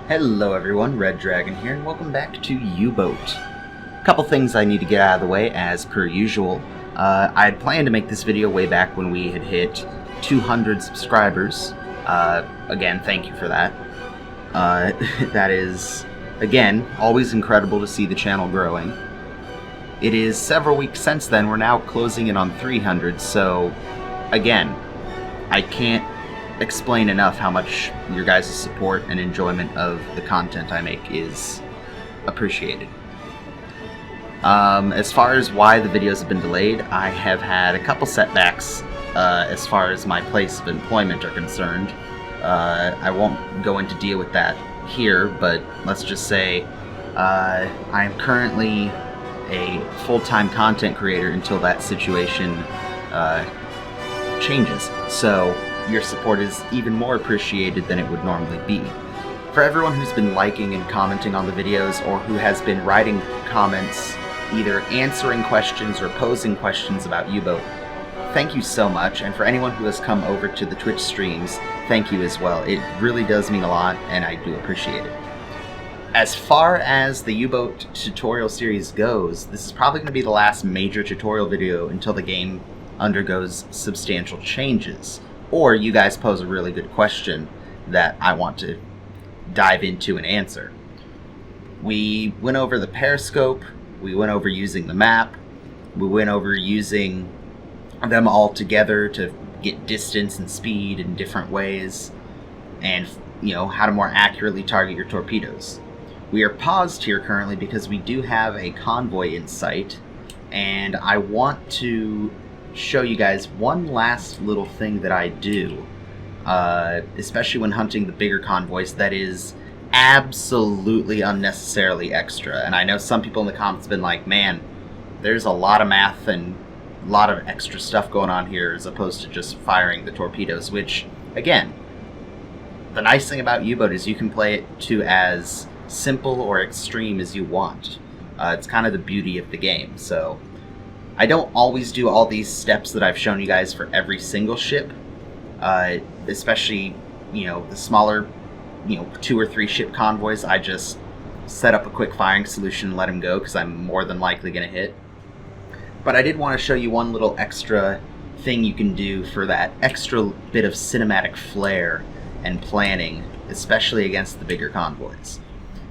Hello everyone, Red Dragon here, and welcome back to Uboat. A couple things I need to get out of the way, as per usual. I had planned to make this video way back when we had hit 200 subscribers. Again, thank you for that. That is, again, always incredible to see the channel growing. It is several weeks since then, we're now closing in on 300, so, again, I can't explain enough how much your guys' support and enjoyment of the content I make is appreciated. As far as why the videos have been delayed, I have had a couple setbacks as far as my place of employment are concerned. I won't go into deal with that here, but let's just say I'm currently a full-time content creator until that situation changes. So your support is even more appreciated than it would normally be. For everyone who's been liking and commenting on the videos, or who has been writing comments either answering questions or posing questions about Uboat, thank you so much, and for anyone who has come over to the Twitch streams, thank you as well. It really does mean a lot, and I do appreciate it. As far as the Uboat tutorial series goes, this is probably going to be the last major tutorial video until the game undergoes substantial changes, or you guys pose a really good question that I want to dive into and answer. We went over the periscope, we went over using the map, we went over using them all together to get distance and speed in different ways, and how to more accurately target your torpedoes. We are paused here currently because we do have a convoy in sight, and I want to show you guys one last little thing that I do, especially when hunting the bigger convoys, that is absolutely unnecessarily extra. And I know some people in the comments have been like, man, there's a lot of math and a lot of extra stuff going on here as opposed to just firing the torpedoes, which, again, the nice thing about Uboat is you can play it to as simple or extreme as you want. It's kind of the beauty of the game. So I don't always do all these steps that I've shown you guys for every single ship, especially, the smaller, 2 or 3 ship convoys. I just set up a quick firing solution and let them go because I'm more than likely going to hit. But I did want to show you one little extra thing you can do for that extra bit of cinematic flair and planning, especially against the bigger convoys.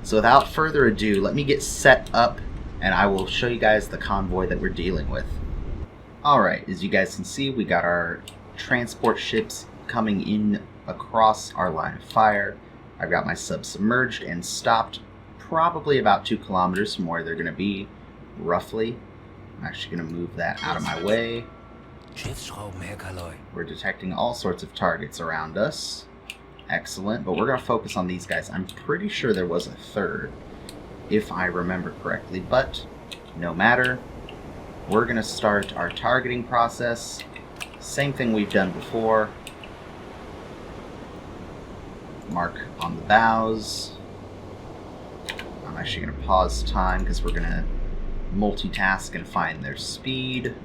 So without further ado, let me get set up and I will show you guys the convoy that we're dealing with. Alright, as you guys can see, we got our transport ships coming in across our line of fire. I've got my subs submerged and stopped probably about 2 kilometers from where they're going to be, roughly. I'm actually going to move that out of my way. We're detecting all sorts of targets around us. Excellent, but we're going to focus on these guys. I'm pretty sure there was a third, if I remember correctly, but no matter. We're going to start our targeting process. Same thing we've done before. Mark on the bows. I'm actually going to pause time because we're going to multitask and find their speed.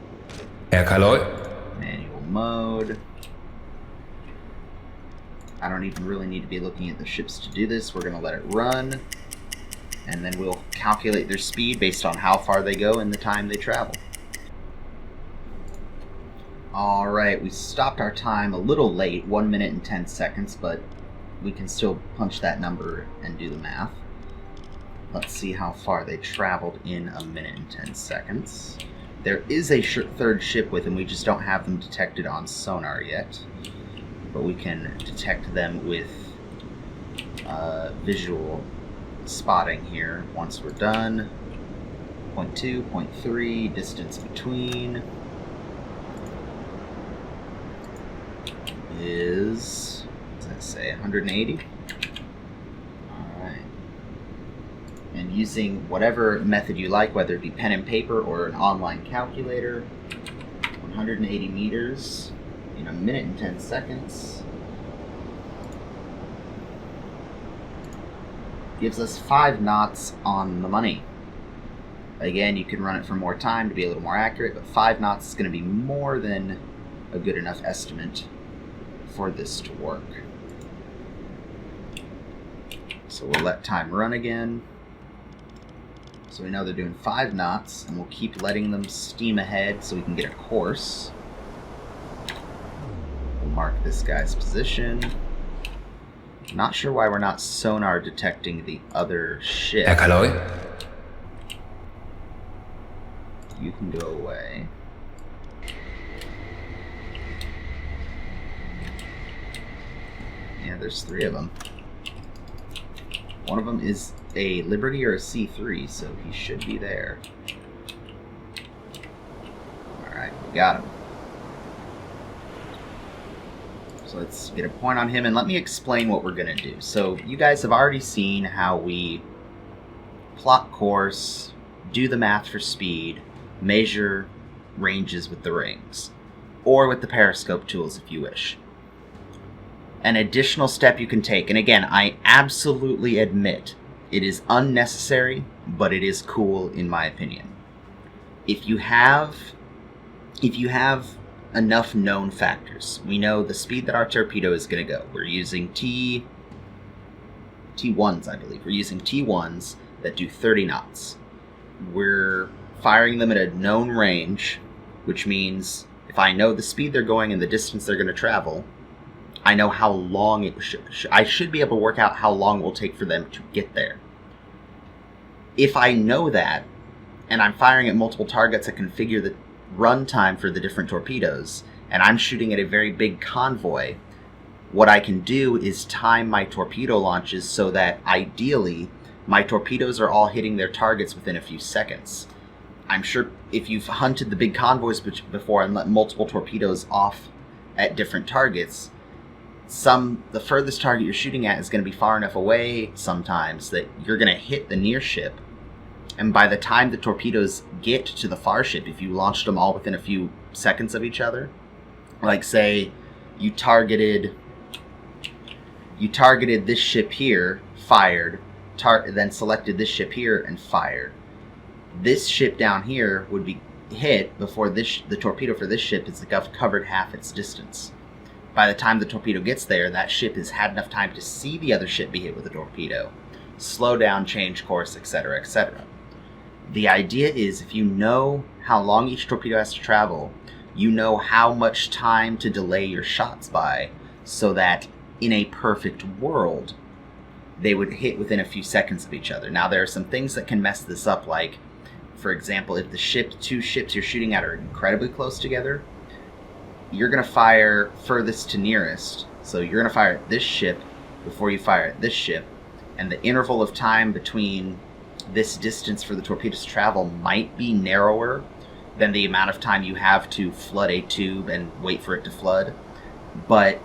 Manual mode. I don't even really need to be looking at the ships to do this. We're going to let it run, and then we'll calculate their speed based on how far they go and the time they travel. Alright, we stopped our time a little late, 1 minute and 10 seconds, but we can still punch that number and do the math. Let's see how far they traveled in 1 minute and 10 seconds. There is a third ship with them, we just don't have them detected on sonar yet. But we can detect them with visual spotting here once we're done. 0.2, 0.3, distance between is, what does that say, 180? Alright. And using whatever method you like, whether it be pen and paper or an online calculator, 180 meters in 1 minute and 10 seconds gives us 5 knots on the money. Again, you can run it for more time to be a little more accurate, but 5 knots is going to be more than a good enough estimate for this to work. So we'll let time run again. So we know they're doing 5 knots, and we'll keep letting them steam ahead so we can get a course. We'll mark this guy's position. Not sure why we're not sonar detecting the other ship. You can go away. Yeah, there's 3 of them. One of them is a Liberty or a C3, so he should be there. Alright, we got him. So let's get a point on him, and let me explain what we're going to do. So you guys have already seen how we plot course, do the math for speed, measure ranges with the rings, or with the periscope tools if you wish. An additional step you can take, and again, I absolutely admit it is unnecessary, but it is cool in my opinion. If you have enough known factors, we know the speed that our torpedo is going to go. We're using T1s, I believe. We're using T1s that do 30 knots. We're firing them at a known range, which means if I know the speed they're going and the distance they're going to travel, I know how long it I should be able to work out how long it will take for them to get there. If I know that, and I'm firing at multiple targets, I configure the run time for the different torpedoes, and I'm shooting at a very big convoy, what I can do is time my torpedo launches so that ideally my torpedoes are all hitting their targets within a few seconds. I'm sure if you've hunted the big convoys before and let multiple torpedoes off at different targets, the furthest target you're shooting at is going to be far enough away sometimes that you're going to hit the near ship. And by the time the torpedoes get to the far ship, if you launched them all within a few seconds of each other, like say you targeted this ship here, fired, then selected this ship here and fired. This ship down here would be hit before the torpedo for this ship has covered half its distance. By the time the torpedo gets there, that ship has had enough time to see the other ship be hit with a torpedo, slow down, change course, etc., etc. The idea is if you know how long each torpedo has to travel, you know how much time to delay your shots by, so that in a perfect world, they would hit within a few seconds of each other. Now, there are some things that can mess this up, like, for example, if the 2 ships you're shooting at are incredibly close together, you're going to fire furthest to nearest. So you're going to fire at this ship before you fire at this ship, and the interval of time between this distance for the torpedoes to travel might be narrower than the amount of time you have to flood a tube and wait for it to flood. But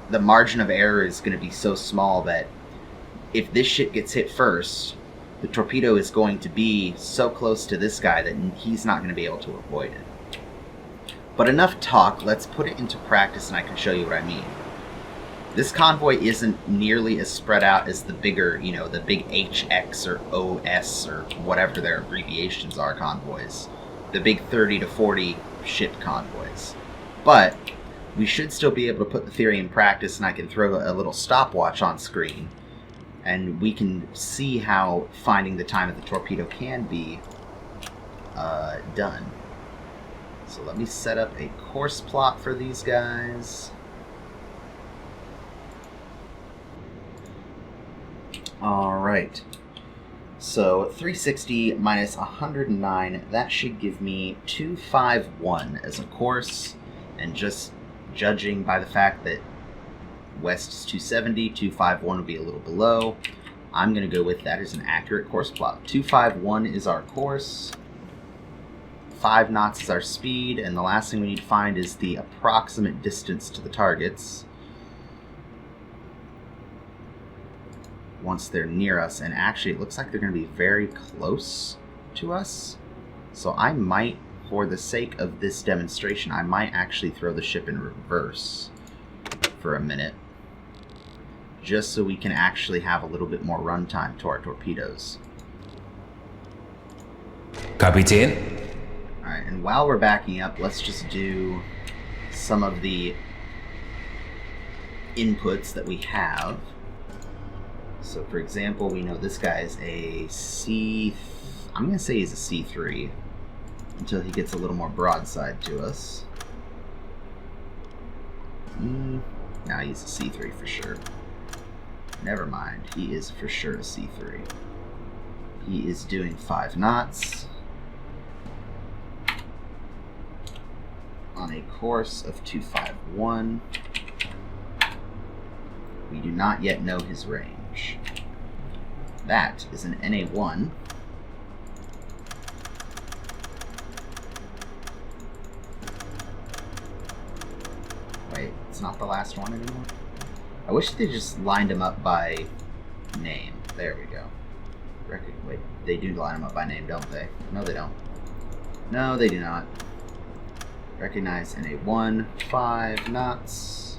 the margin of error is going to be so small that if this ship gets hit first, the torpedo is going to be so close to this guy that he's not going to be able to avoid it. But enough talk, let's put it into practice and I can show you what I mean. This convoy isn't nearly as spread out as the bigger, the big HX or OS or whatever their abbreviations are convoys. The big 30 to 40 ship convoys. But we should still be able to put the theory in practice, and I can throw a little stopwatch on screen, and we can see how finding the time of the torpedo can be done. So let me set up a course plot for these guys. Alright, so 360 minus 109, that should give me 251 as a course, and just judging by the fact that west is 270, 251 would be a little below, I'm going to go with that as an accurate course plot. 251 is our course, 5 knots is our speed, and the last thing we need to find is the approximate distance to the targets once they're near us, and actually it looks like they're going to be very close to us. So I might, for the sake of this demonstration, I might actually throw the ship in reverse for a minute, just so we can actually have a little bit more runtime to our torpedoes. Captain. Alright, and while we're backing up, let's just do some of the inputs that we have. So for example, we know this guy is a C... I'm going to say he's a C3 until he gets a little more broadside to us. Now he's a C3 for sure. Never mind, he is for sure a C3. He is doing 5 knots on a course of 251. We do not yet know his range. That is an NA1. Wait, it's not the last one anymore? I wish they just lined him up by name. There we go. Wait, they do line them up by name, don't they? No, they don't. No, they do not. Recognize NA1, 5 knots.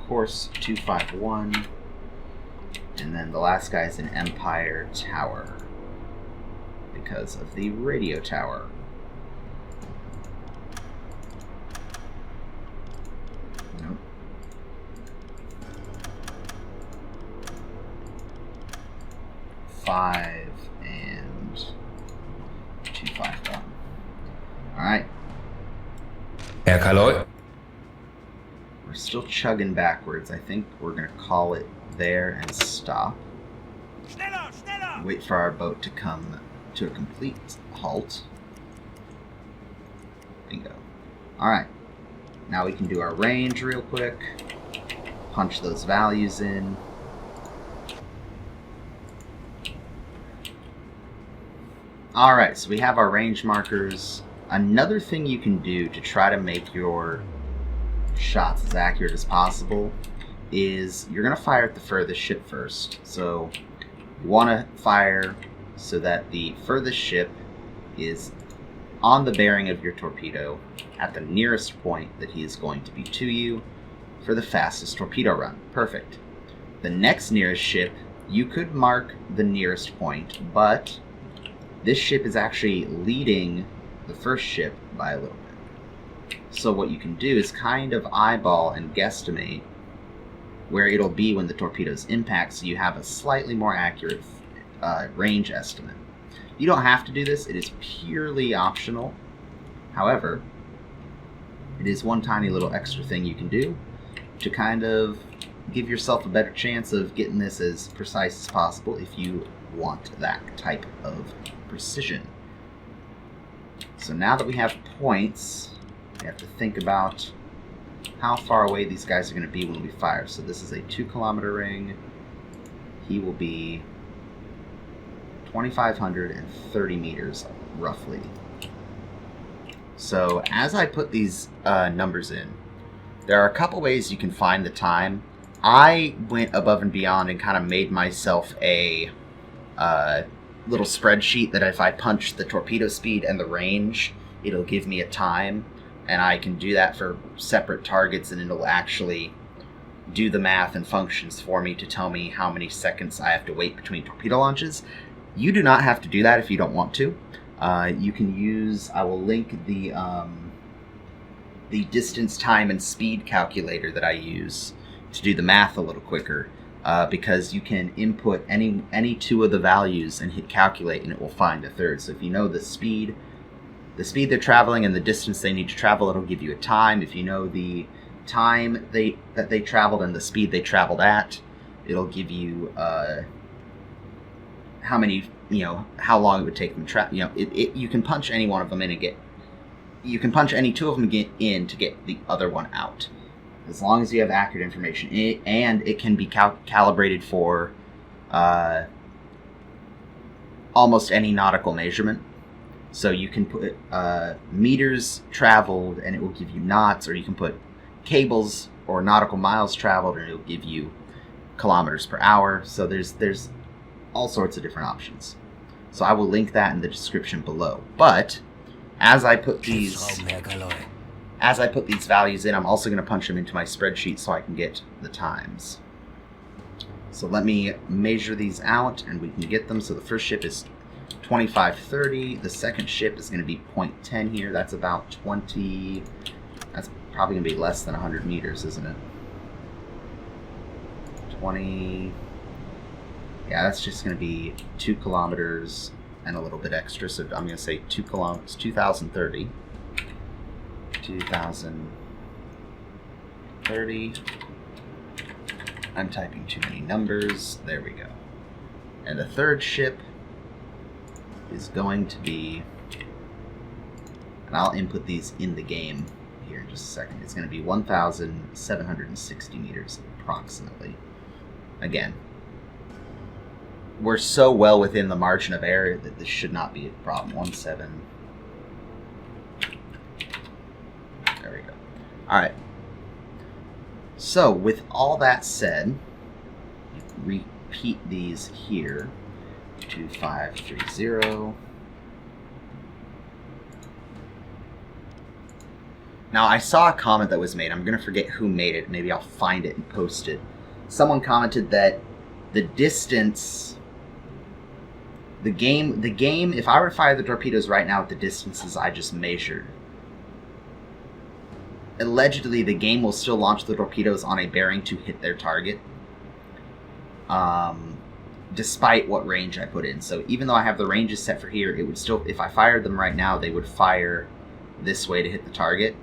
Course 251. And then the last guy is an Empire Tower because of the radio tower. Nope. Five and 251. All right. Herr Kaloy. We're still chugging backwards. I think we're gonna call it there and stop. Schneller, schneller! Wait for our boat to come to a complete halt. Bingo. Alright. Now we can do our range real quick. Punch those values in. Alright, so we have our range markers. Another thing you can do to try to make your shots as accurate as possible is you're going to fire at the furthest ship first. So you want to fire so that the furthest ship is on the bearing of your torpedo at the nearest point that he is going to be to you for the fastest torpedo run. Perfect. The next nearest ship, you could mark the nearest point, but this ship is actually leading the first ship by a little bit. So what you can do is kind of eyeball and guesstimate where it'll be when the torpedoes impact, so you have a slightly more accurate range estimate. You don't have to do this, it is purely optional. However, it is one tiny little extra thing you can do to kind of give yourself a better chance of getting this as precise as possible if you want that type of precision. So now that we have points, we have to think about how far away these guys are going to be when we fire. So this is a 2-kilometer ring. He will be 2,530 meters, roughly. So as I put these numbers in, there are a couple ways you can find the time. I went above and beyond and kind of made myself a little spreadsheet that if I punch the torpedo speed and the range, it'll give me a time. And I can do that for separate targets, and it'll actually do the math and functions for me to tell me how many seconds I have to wait between torpedo launches. You do not have to do that if you don't want to. You can use, I will link the distance, time, and speed calculator that I use to do the math a little quicker, because you can input any two of the values and hit calculate, and it will find a third. So if you know the speed they're traveling and the distance they need to travel, it'll give you a time. If you know the time that they traveled and the speed they traveled at, it'll give you how many, how long it would take them to travel. You can punch any one of them in and you can punch any two of them in to get the other one out, as long as you have accurate information. And it can be calibrated for almost any nautical measurement. So you can put meters traveled and it will give you knots, or you can put cables or nautical miles traveled and it will give you kilometers per hour. So there's all sorts of different options. So I will link that in the description below. But as I put these values in, I'm also going to punch them into my spreadsheet so I can get the times. So let me measure these out and we can get them. So the first ship is 2530. The second ship is going to be 0.10 here. That's about 20. That's probably going to be less than 100 meters, isn't it? 20. Yeah, that's just going to be 2 kilometers and a little bit extra. So I'm going to say 2 kilometers, 2030. 2030. I'm typing too many numbers. There we go. And the third ship is going to be, and I'll input these in the game here in just a second. It's going to be 1,760 meters approximately. Again, we're so well within the margin of error that this should not be a problem. 17. There we go. All right. So with all that said, repeat these here. 2530. Now I saw a comment that was made. I'm going to forget who made it. Maybe I'll find it and post it. Someone commented that the distance, the game, if I were to fire the torpedoes right now at the distances I just measured, allegedly the game will still launch the torpedoes on a bearing to hit their target, despite what range I put in. So even though I have the ranges set for here, it would still, if I fired them right now, they would fire this way to hit the target.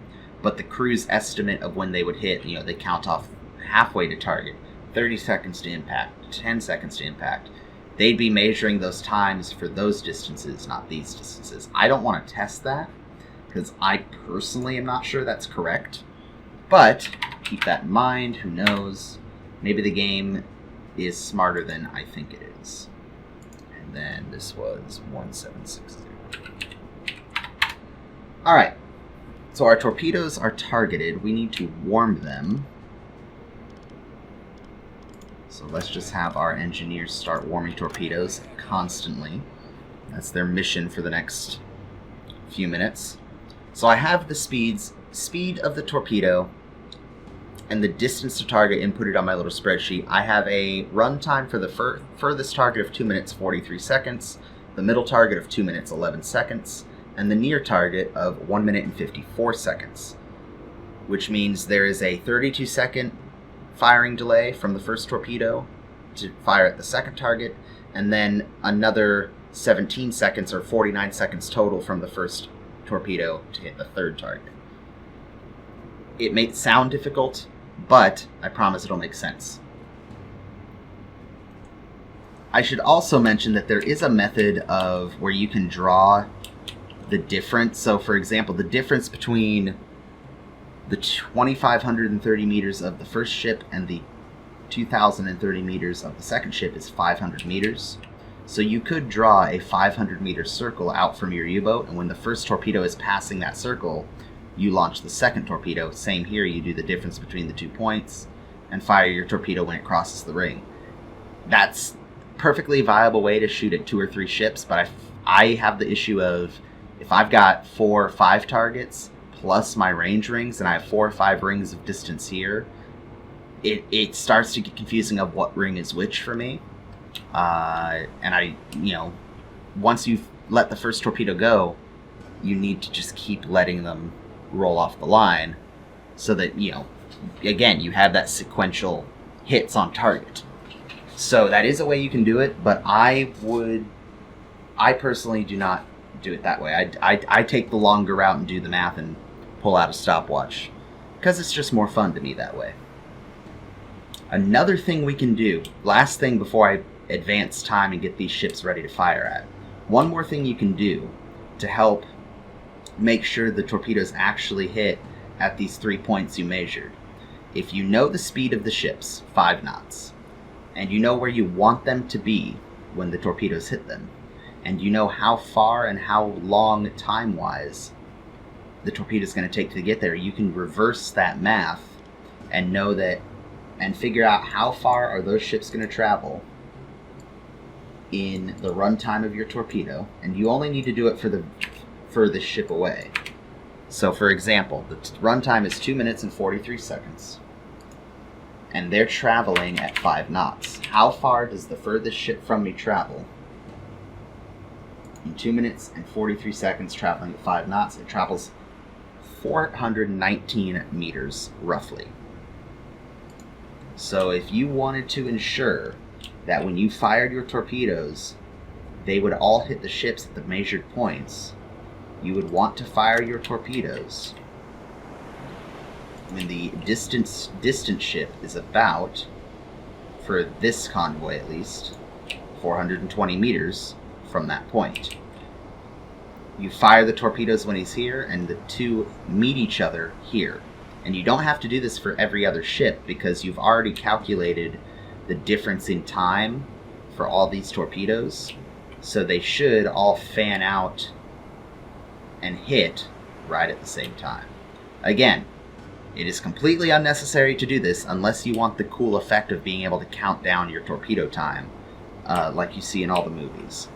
But the crew's estimate of when they would hit, they count off halfway to target, 30 seconds to impact, 10 seconds to impact. They'd be measuring those times for those distances, not these distances. I don't want to test that, because I personally am not sure that's correct. But keep that in mind, who knows? Maybe the game is smarter than I think it is. And then this was 1760. Alright, so our torpedoes are targeted. We need to warm them. So let's just have our engineers start warming torpedoes constantly. That's their mission for the next few minutes. So I have the speed of the torpedo and the distance to target inputted on my little spreadsheet. I have a runtime for the furthest target of 2 minutes 43 seconds, the middle target of 2 minutes 11 seconds, and the near target of 1 minute and 54 seconds, which means there is a 32-second firing delay from the first torpedo to fire at the second target, and then another 17 seconds or 49 seconds total from the first torpedo to hit the third target. It may sound difficult, but I promise it'll make sense. I should also mention that there is a method of where you can draw the difference. So for example, the difference between the 2,530 meters of the first ship and the 2,030 meters of the second ship is 500 meters. So you could draw a 500 meter circle out from your U-boat, and when the first torpedo is passing that circle, you launch the second torpedo. Same here, you do the difference between the 2 points and fire your torpedo when it crosses the ring. That's a perfectly viable way to shoot at 2 or 3 ships, but I have the issue of if I've got 4 or 5 targets plus my range rings and I have 4 or 5 rings of distance here, it starts to get confusing of what ring is which for me. And once you've let the first torpedo go, you need to just keep letting them roll off the line so that, again, you have that sequential hits on target. So that is a way you can do it, but I personally do not do it that way. I take the longer route and do the math and pull out a stopwatch, because it's just more fun to me that way. Another thing we can do, last thing before I advance time and get these ships ready to fire at, one more thing you can do to help make sure the torpedoes actually hit at these 3 points you measured. If you know the speed of the ships, 5 knots, and you know where you want them to be when the torpedoes hit them, and you know how far and how long time-wise the torpedo is going to take to get there, you can reverse that math and know that, and figure out how far are those ships going to travel in the runtime of your torpedo, and you only need to do it for the furthest ship away. So for example, the runtime is 2 minutes and 43 seconds, and they're traveling at 5 knots. How far does the furthest ship from me travel in 2 minutes and 43 seconds traveling at 5 knots? It travels 419 meters, roughly. So if you wanted to ensure that when you fired your torpedoes, they would all hit the ships at the measured points. You would want to fire your torpedoes when the distant ship is about, for this convoy at least, 420 meters from that point. You fire the torpedoes when he's here, and the two meet each other here. And you don't have to do this for every other ship, because you've already calculated the difference in time for all these torpedoes. So they should all fan out and hit right at the same time. Again, it is completely unnecessary to do this unless you want the cool effect of being able to count down your torpedo time, like you see in all the movies.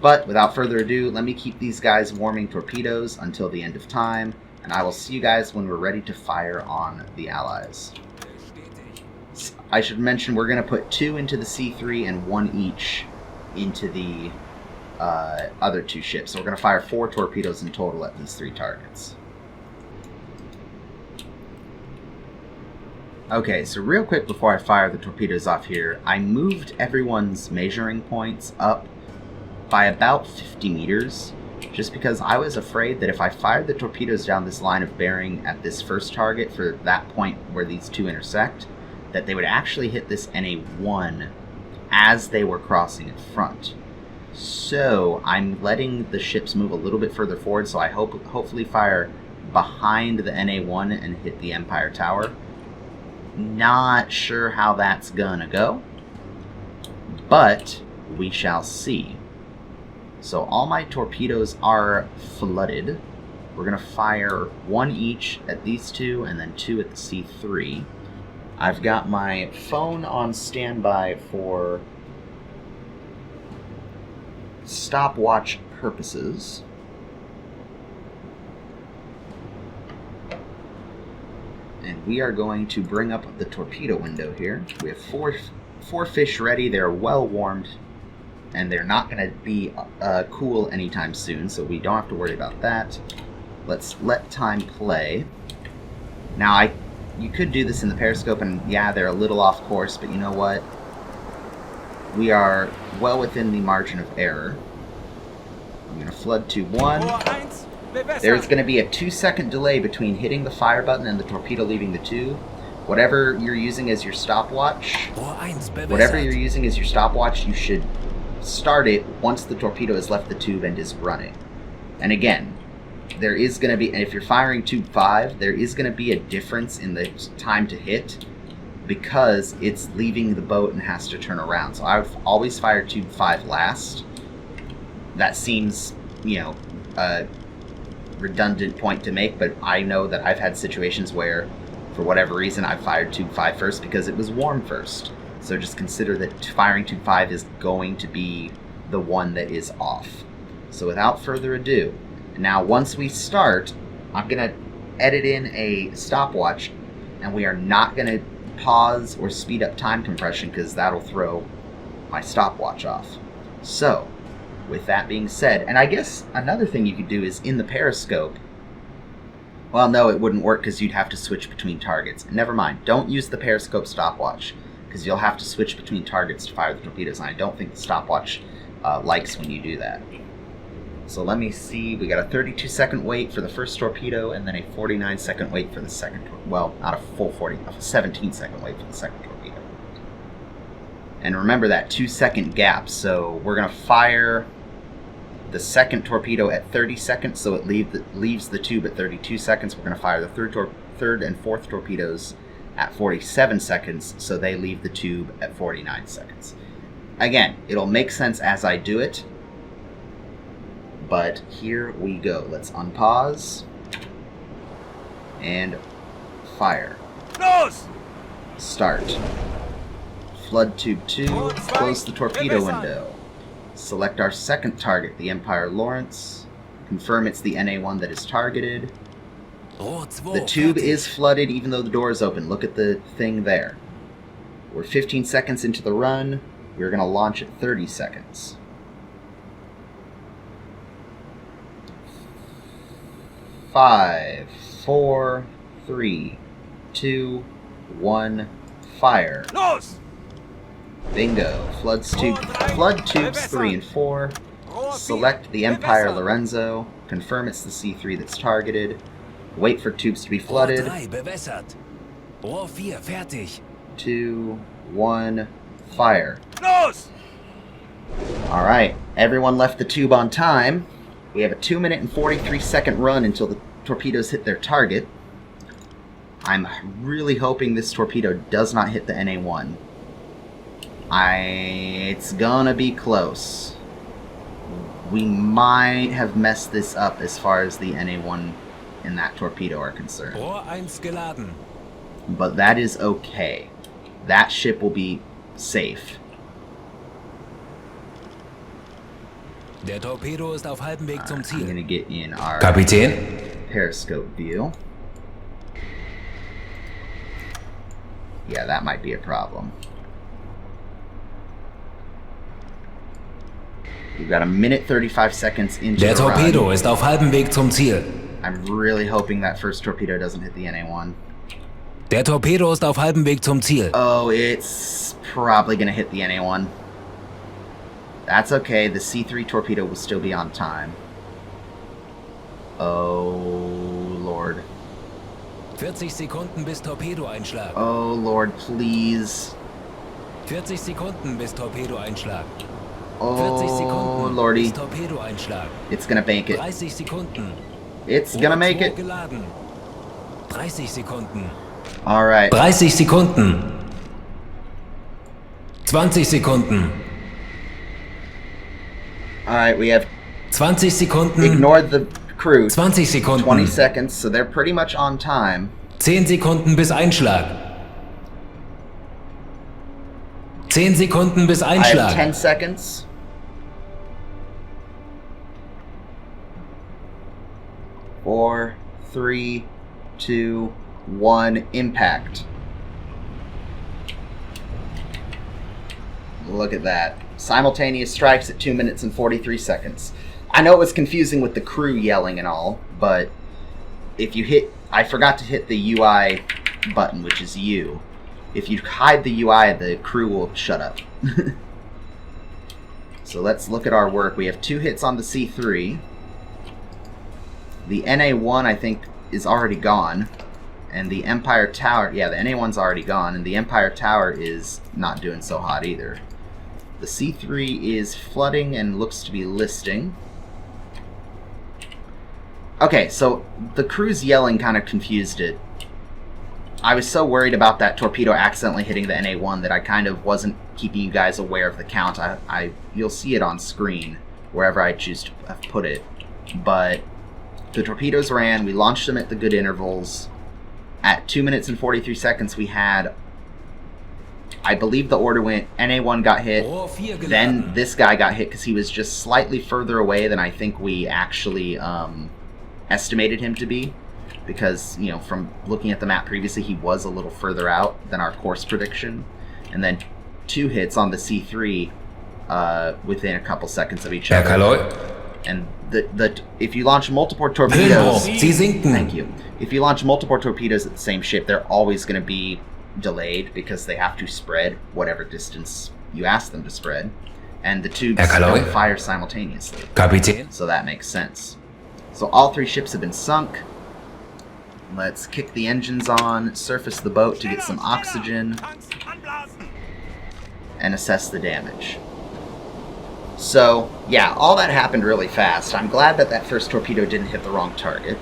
But without further ado, let me keep these guys warming torpedoes until the end of time, and I will see you guys when we're ready to fire on the Allies. I should mention we're going to put 2 into the C3 and 1 each into the other 2 ships. So we're going to fire 4 torpedoes in total at these 3 targets. Okay, so real quick before I fire the torpedoes off here, I moved everyone's measuring points up by about 50 meters, just because I was afraid that if I fired the torpedoes down this line of bearing at this first target for that point where these 2 intersect, that they would actually hit this NA1 as they were crossing in front. So I'm letting the ships move a little bit further forward, so I hopefully fire behind the NA1 and hit the Empire Tower. Not sure how that's gonna go, but we shall see. So all my torpedoes are flooded. We're gonna fire 1 each at these 2 and then 2 at the C3. I've got my phone on standby for stopwatch purposes. And we are going to bring up the torpedo window here. We have four fish ready. They're well warmed, and they're not going to be cool anytime soon, so we don't have to worry about that. Let's let time play. Now, you could do this in the periscope, and yeah, they're a little off course, but you know what? We are well within the margin of error. I'm going to flood to 1. There's going to be a 2-second delay between hitting the fire button and the torpedo leaving the tube. Whatever you're using as your stopwatch, you should start it once the torpedo has left the tube and is running. And again, there is going to be, and if you're firing tube 5, there is going to be a difference in the time to hit because it's leaving the boat and has to turn around. So I would always fire tube 5 last. That seems, you know, a redundant point to make, but I know that I've had situations where, for whatever reason, I've fired tube 5 first because it was warm first. So just consider that firing tube 5 is going to be the one that is off. So without further ado, now once we start, I'm going to edit in a stopwatch, and we are not going to pause or speed up time compression because that'll throw my stopwatch off. So, with that being said, and I guess another thing you could do is in the periscope. Well, no, it wouldn't work because you'd have to switch between targets. Never mind, don't use the periscope stopwatch because you'll have to switch between targets to fire the torpedoes, and I don't think the stopwatch likes when you do that. So let me see, we got a 32-second wait for the first torpedo, and then a 49-second wait for the second, well, not a full 40, a 17-second wait for the second torpedo. And remember that 2-second gap, so we're going to fire the second torpedo at 30 seconds, so it leaves the tube at 32 seconds. We're going to fire the third and fourth torpedoes at 47 seconds, so they leave the tube at 49 seconds. Again, it'll make sense as I do it, but here we go. Let's unpause and fire. Start. Flood tube 2, close the torpedo window. Select our second target, the Empire Lawrence. Confirm it's the NA1 that is targeted. The tube is flooded even though the door is open. Look at the thing there. We're 15 seconds into the run. We're going to launch at 30 seconds. 5, 4, 3, 2, 1, fire. Bingo. Flood tubes 3 and 4. Select the Empire Lorenzo. Confirm it's the C3 that's targeted. Wait for tubes to be flooded. Rohr 3 bewässert. Rohr 4 fertig. 2, 1, fire. Los! Alright, everyone left the tube on time. We have a 2 minute and 43 second run until the torpedoes hit their target. I'm really hoping this torpedo does not hit the NA1. It's gonna be close. We might have messed this up as far as the NA1 and that torpedo are concerned. Rohr 1 geladen. But that is okay. That ship will be safe. Der Torpedo ist auf halbem Weg zum I'm Ziel. gonna get in our Kapitän. periscope view. Yeah, that might be a problem. We've got a minute 35 seconds into Der the run. Torpedo ist auf halbem Weg zum Ziel. I'm really hoping that first torpedo doesn't hit the NA1. Der Torpedo ist auf halbem Weg zum Ziel. Oh, it's probably gonna hit the NA1. That's okay, the C3 torpedo will still be on time. Oh, Lord. 40 Sekunden bis Torpedoeinschlag. Oh, Lord, please. 40 Sekunden bis Torpedoeinschlag. 40 Oh, Sekunden Lordy. bis Torpedoeinschlag. It's gonna bank it. 30 Sekunden. It's gonna make Rohr it. 2 geladen. 30 Sekunden. Alright. 30 Sekunden. 20 Sekunden. Alright, we have 20 Sekunden. ignored the crew. 20 Sekunden. 20 seconds, so they're pretty much on time. 10 Sekunden bis Einschlag. 10 Sekunden bis I have Einschlag. 10 seconds. 4, 3, 2, 1, impact. Look at that. Simultaneous strikes at 2 minutes and 43 seconds. I know it was confusing with the crew yelling and all, but if you hit... I forgot to hit the UI button, which is U. If you hide the UI, the crew will shut up. So let's look at our work. We have 2 hits on the C3. The NA1, I think, is already gone. And the Empire Tower... Yeah, the NA1's already gone. And the Empire Tower is not doing so hot either. The C3 is flooding and looks to be listing. Okay, so the crew's yelling kind of confused it. I was so worried about that torpedo accidentally hitting the NA1 that I kind of wasn't keeping you guys aware of the count. You'll see it on screen, wherever I choose to put it. But the torpedoes ran, we launched them at the good intervals. At 2 minutes and 43 seconds we had... I believe the order went, NA1 got hit, then this guy got hit because he was just slightly further away than I think we actually estimated him to be. Because, you know, from looking at the map previously, he was a little further out than our course prediction. And then 2 hits on the C3 within a couple seconds of each other. And if you launch multiple torpedoes... Thank you. If you launch multiple torpedoes at the same ship, they're always going to be delayed because they have to spread whatever distance you ask them to spread, and the tubes don't fire simultaneously. Kapitän. So that makes sense. So all 3 ships have been sunk. Let's kick the engines on, surface the boat to get some oxygen, Tanks anblasen! and assess the damage. So, yeah, all that happened really fast. I'm glad that that first torpedo didn't hit the wrong target.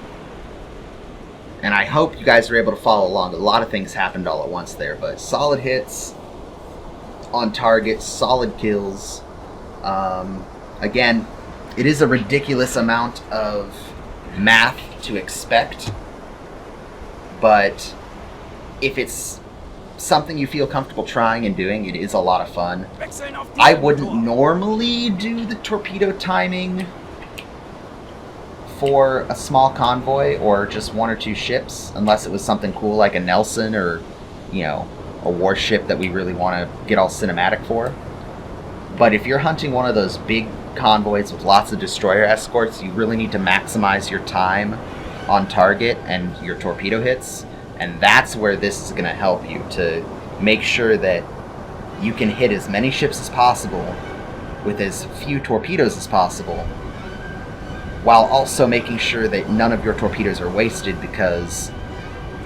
And I hope you guys were able to follow along. A lot of things happened all at once there, but solid hits on target, solid kills. Again, it is a ridiculous amount of math to expect, but if it's something you feel comfortable trying and doing, it is a lot of fun. Wechseln auf I diesen wouldn't Motor. normally do the torpedo timing for a small convoy or just 1 or 2 ships, unless it was something cool like a Nelson or, you know, a warship that we really want to get all cinematic for. But if you're hunting one of those big convoys with lots of destroyer escorts, you really need to maximize your time on target and your torpedo hits, and that's where this is going to help you to make sure that you can hit as many ships as possible with as few torpedoes as possible, while also making sure that none of your torpedoes are wasted, because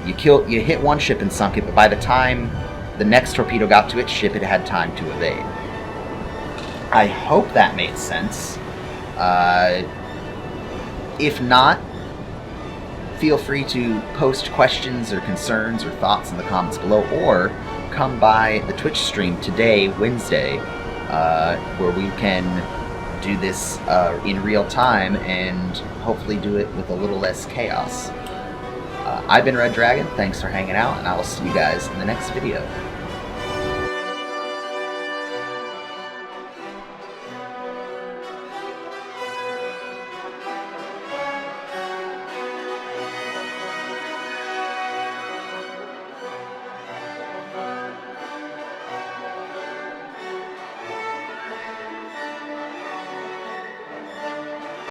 you hit one ship and sunk it, but by the time the next torpedo got to its ship, it had time to evade. I hope that made sense. If not, feel free to post questions or concerns or thoughts in the comments below, or come by the Twitch stream today, Wednesday, where we can do this in real time and hopefully do it with a little less chaos. I've been Red Dragon, thanks for hanging out, and I will see you guys in the next video.